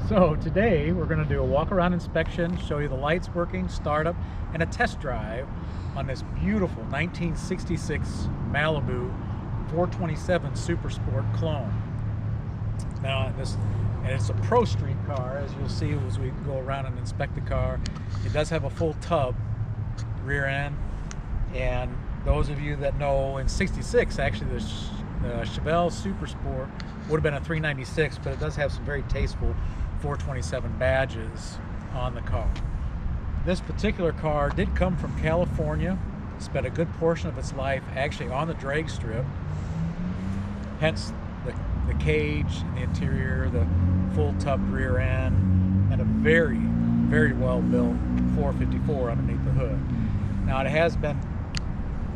So today we're going to do a walk around inspection, show you the lights working, startup, and a test drive on this beautiful 1966 Malibu 427 Super Sport clone. Now it's a Pro Street car, as you'll see as we go around and inspect the car. It does have a full tub rear end, and those of you that know, in '66 actually the Chevelle Super Sport would have been a 396, but it does have some very tasteful 427 badges on the car. This particular car did come from California, spent a good portion of its life actually on the drag strip, hence the cage, the interior, the full tub rear end, and a very, very well built 454 underneath the hood. Now it has been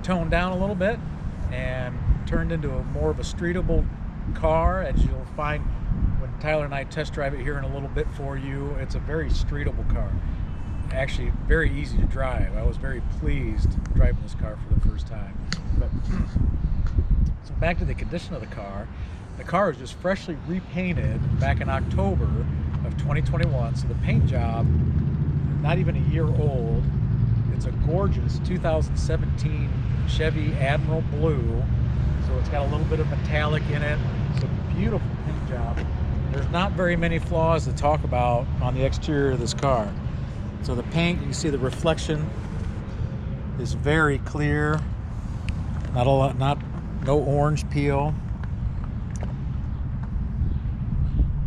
toned down a little bit and turned into more of a streetable car, as you'll find when Tyler and I test drive it here in a little bit for you. It's a very streetable car, actually very easy to drive. I was very pleased driving this car for the first time. But so back to the condition of the car. The car was just freshly repainted back in October of 2021, so the paint job, not even a year old. It's a gorgeous 2017 Chevy Admiral blue, so it's got a little bit of metallic in it. It's a beautiful paint job. There's not very many flaws to talk about on the exterior of this car. So the paint, you can see the reflection is very clear. Not a lot, no orange peel.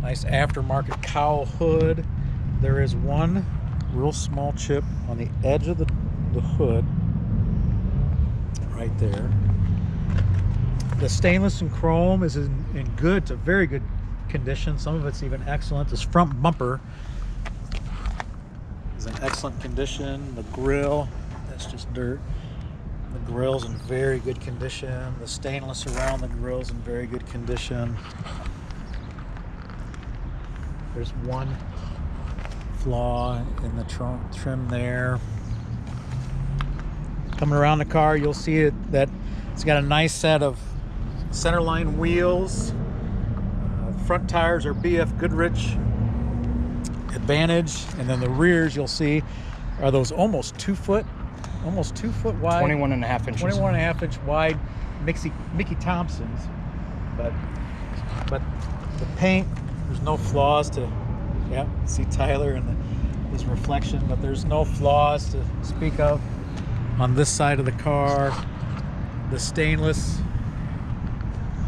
Nice aftermarket cowl hood. There is one real small chip on the edge of the hood right there. The stainless and chrome is in good to very good condition. Some of it's even excellent. This front bumper is in excellent condition. The grille, that's just dirt. The grille's in very good condition. The stainless around the grille's in very good condition. There's one flaw in the trim there. Coming around the car, you'll see that it's got a nice set of centerline wheels. Front tires are BF Goodrich Advantage, and then the rears, you'll see, are those almost 2 foot wide, 21.5 inches, 21.5 inch wide Mickey Thompsons. But the paint, there's no flaws to, yeah, see Tyler and his reflection, but there's no flaws to speak of on this side of the car. The stainless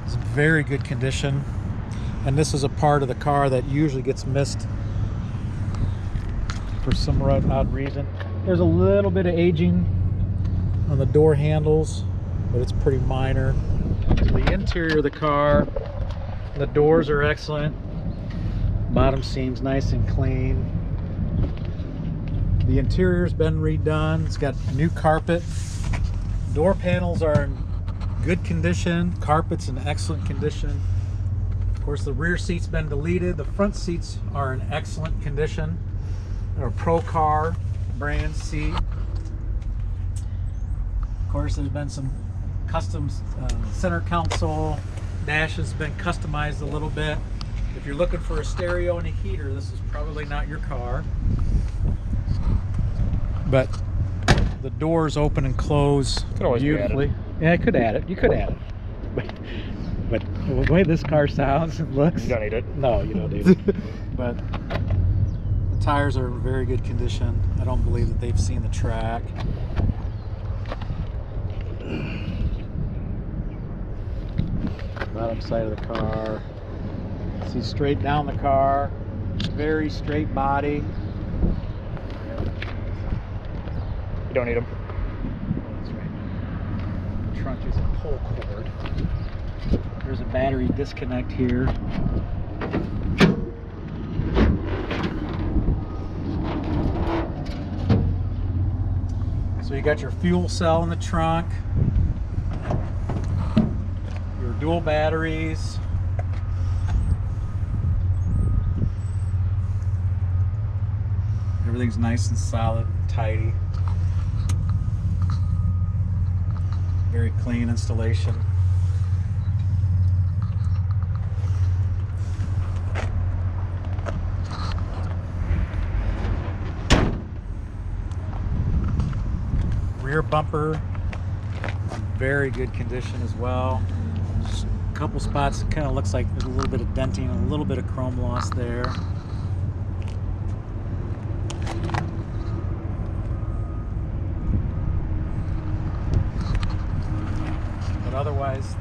is in very good condition, and this is a part of the car that usually gets missed for some odd reason. There's a little bit of aging on the door handles, but it's pretty minor. The interior of the car, the doors are excellent. Bottom seam's nice and clean. The interior's been redone. It's got new carpet. Door panels are in good condition. Carpet's in excellent condition. Of course, the rear seat's been deleted. The front seats are in excellent condition. They're a Procar brand seat. Of course, there's been some custom center console. Dash has been customized a little bit. If you're looking for a stereo and a heater, this is probably not your car. But the doors open and close beautifully. Yeah, I could add it. You could add it. But the way this car sounds and looks, you don't need it. No, you don't need it. But the tires are in very good condition. I don't believe that they've seen the track. Bottom side of the car. See straight down the car. Very straight body. You don't need them. That's right. The trunk is a pull cord. There's a battery disconnect here. So you got your fuel cell in the trunk, your dual batteries. Everything's nice and solid and tidy. Very clean installation. rear bumper in very good condition as well. Just a couple spots, it kind of looks like there's a little bit of denting, a little bit of chrome loss there. But otherwise,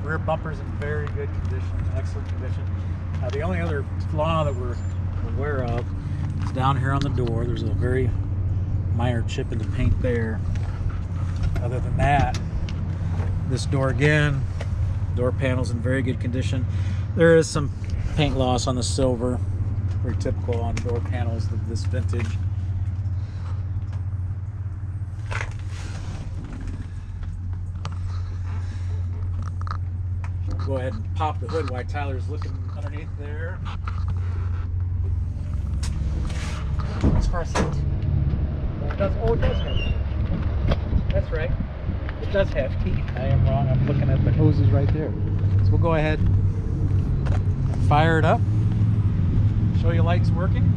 rear bumper's in very good condition, excellent condition. The only other flaw that we're aware of is down here on the door. There's a very minor chip in the paint there. Other than that, this door again, door panel's in very good condition. There is some paint loss on the silver, very typical on door panels of this vintage. Go ahead and pop the hood while Tyler's looking underneath there. As far as heat, it does have heat. That's right. It does have heat. I am wrong. I'm looking at the hoses right there. So we'll go ahead and fire it up. Show you lights working.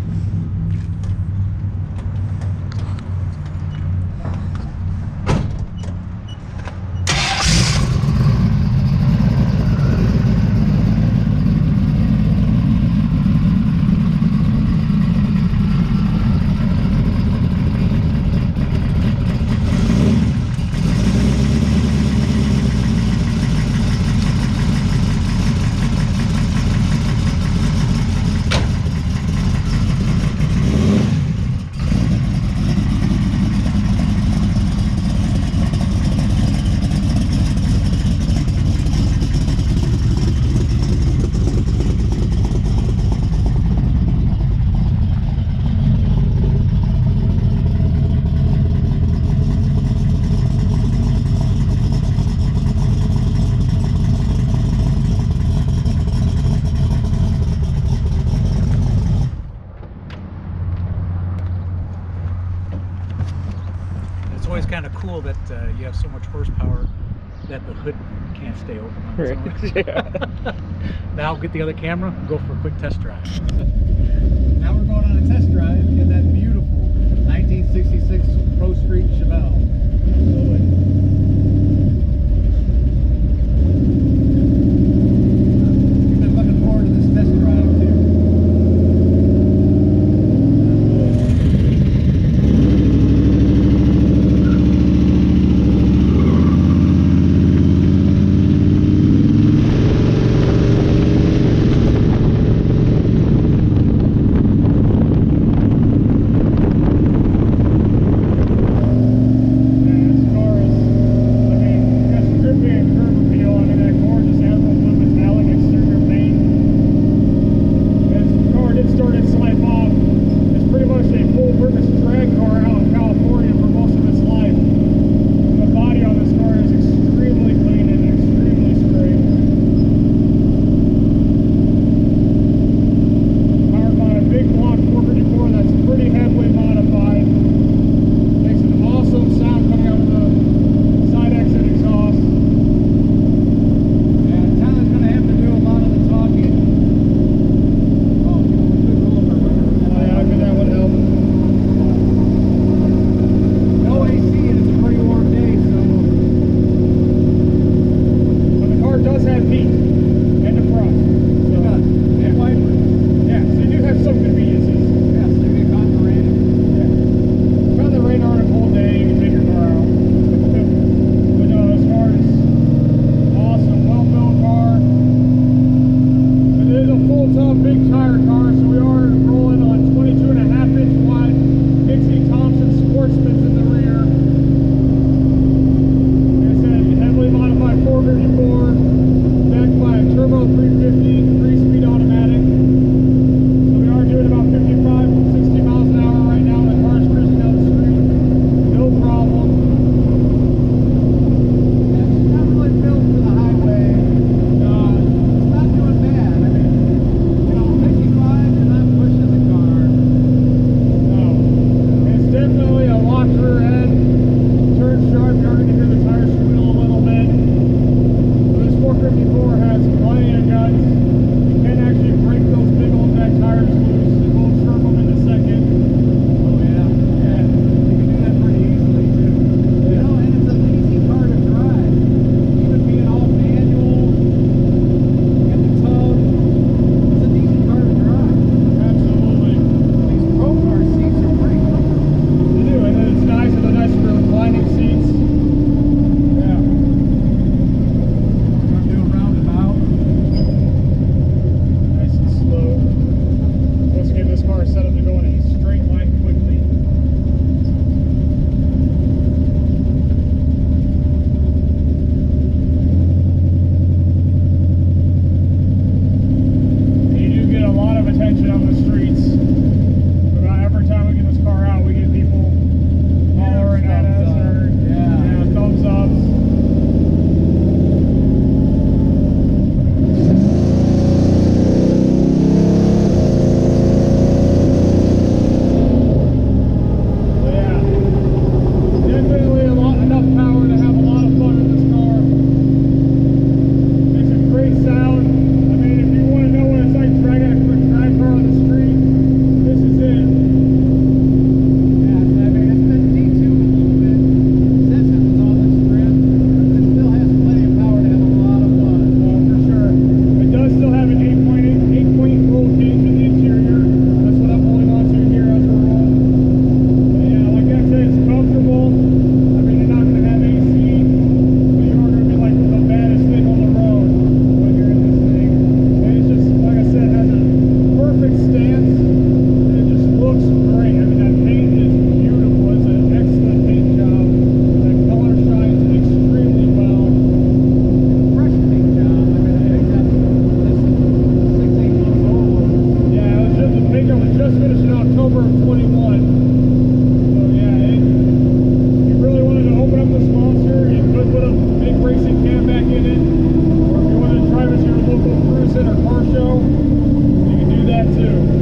It's always kind of cool that you have so much horsepower that the hood can't stay open on its own. Yeah. Now we'll get the other camera and go for a quick test drive. Now we're going on a test drive in that beautiful 1966 Pro Street Chevelle. We've been looking forward to this test drive too. Big tire car, so we are rolling on 22.5-inch wide Mickey Thompson Sportsmen in the rear. Like I said, heavily modified 454, backed by a turbo 350 3-speed automatic. So we are doing about 55 60 miles an hour right now. The car's cruising down the street, no problem. It's not really built for the highway. It's not doing bad. I mean, 55 it on the streets. About every time we get this car out, we get people hollering at us or thumbs ups. Too.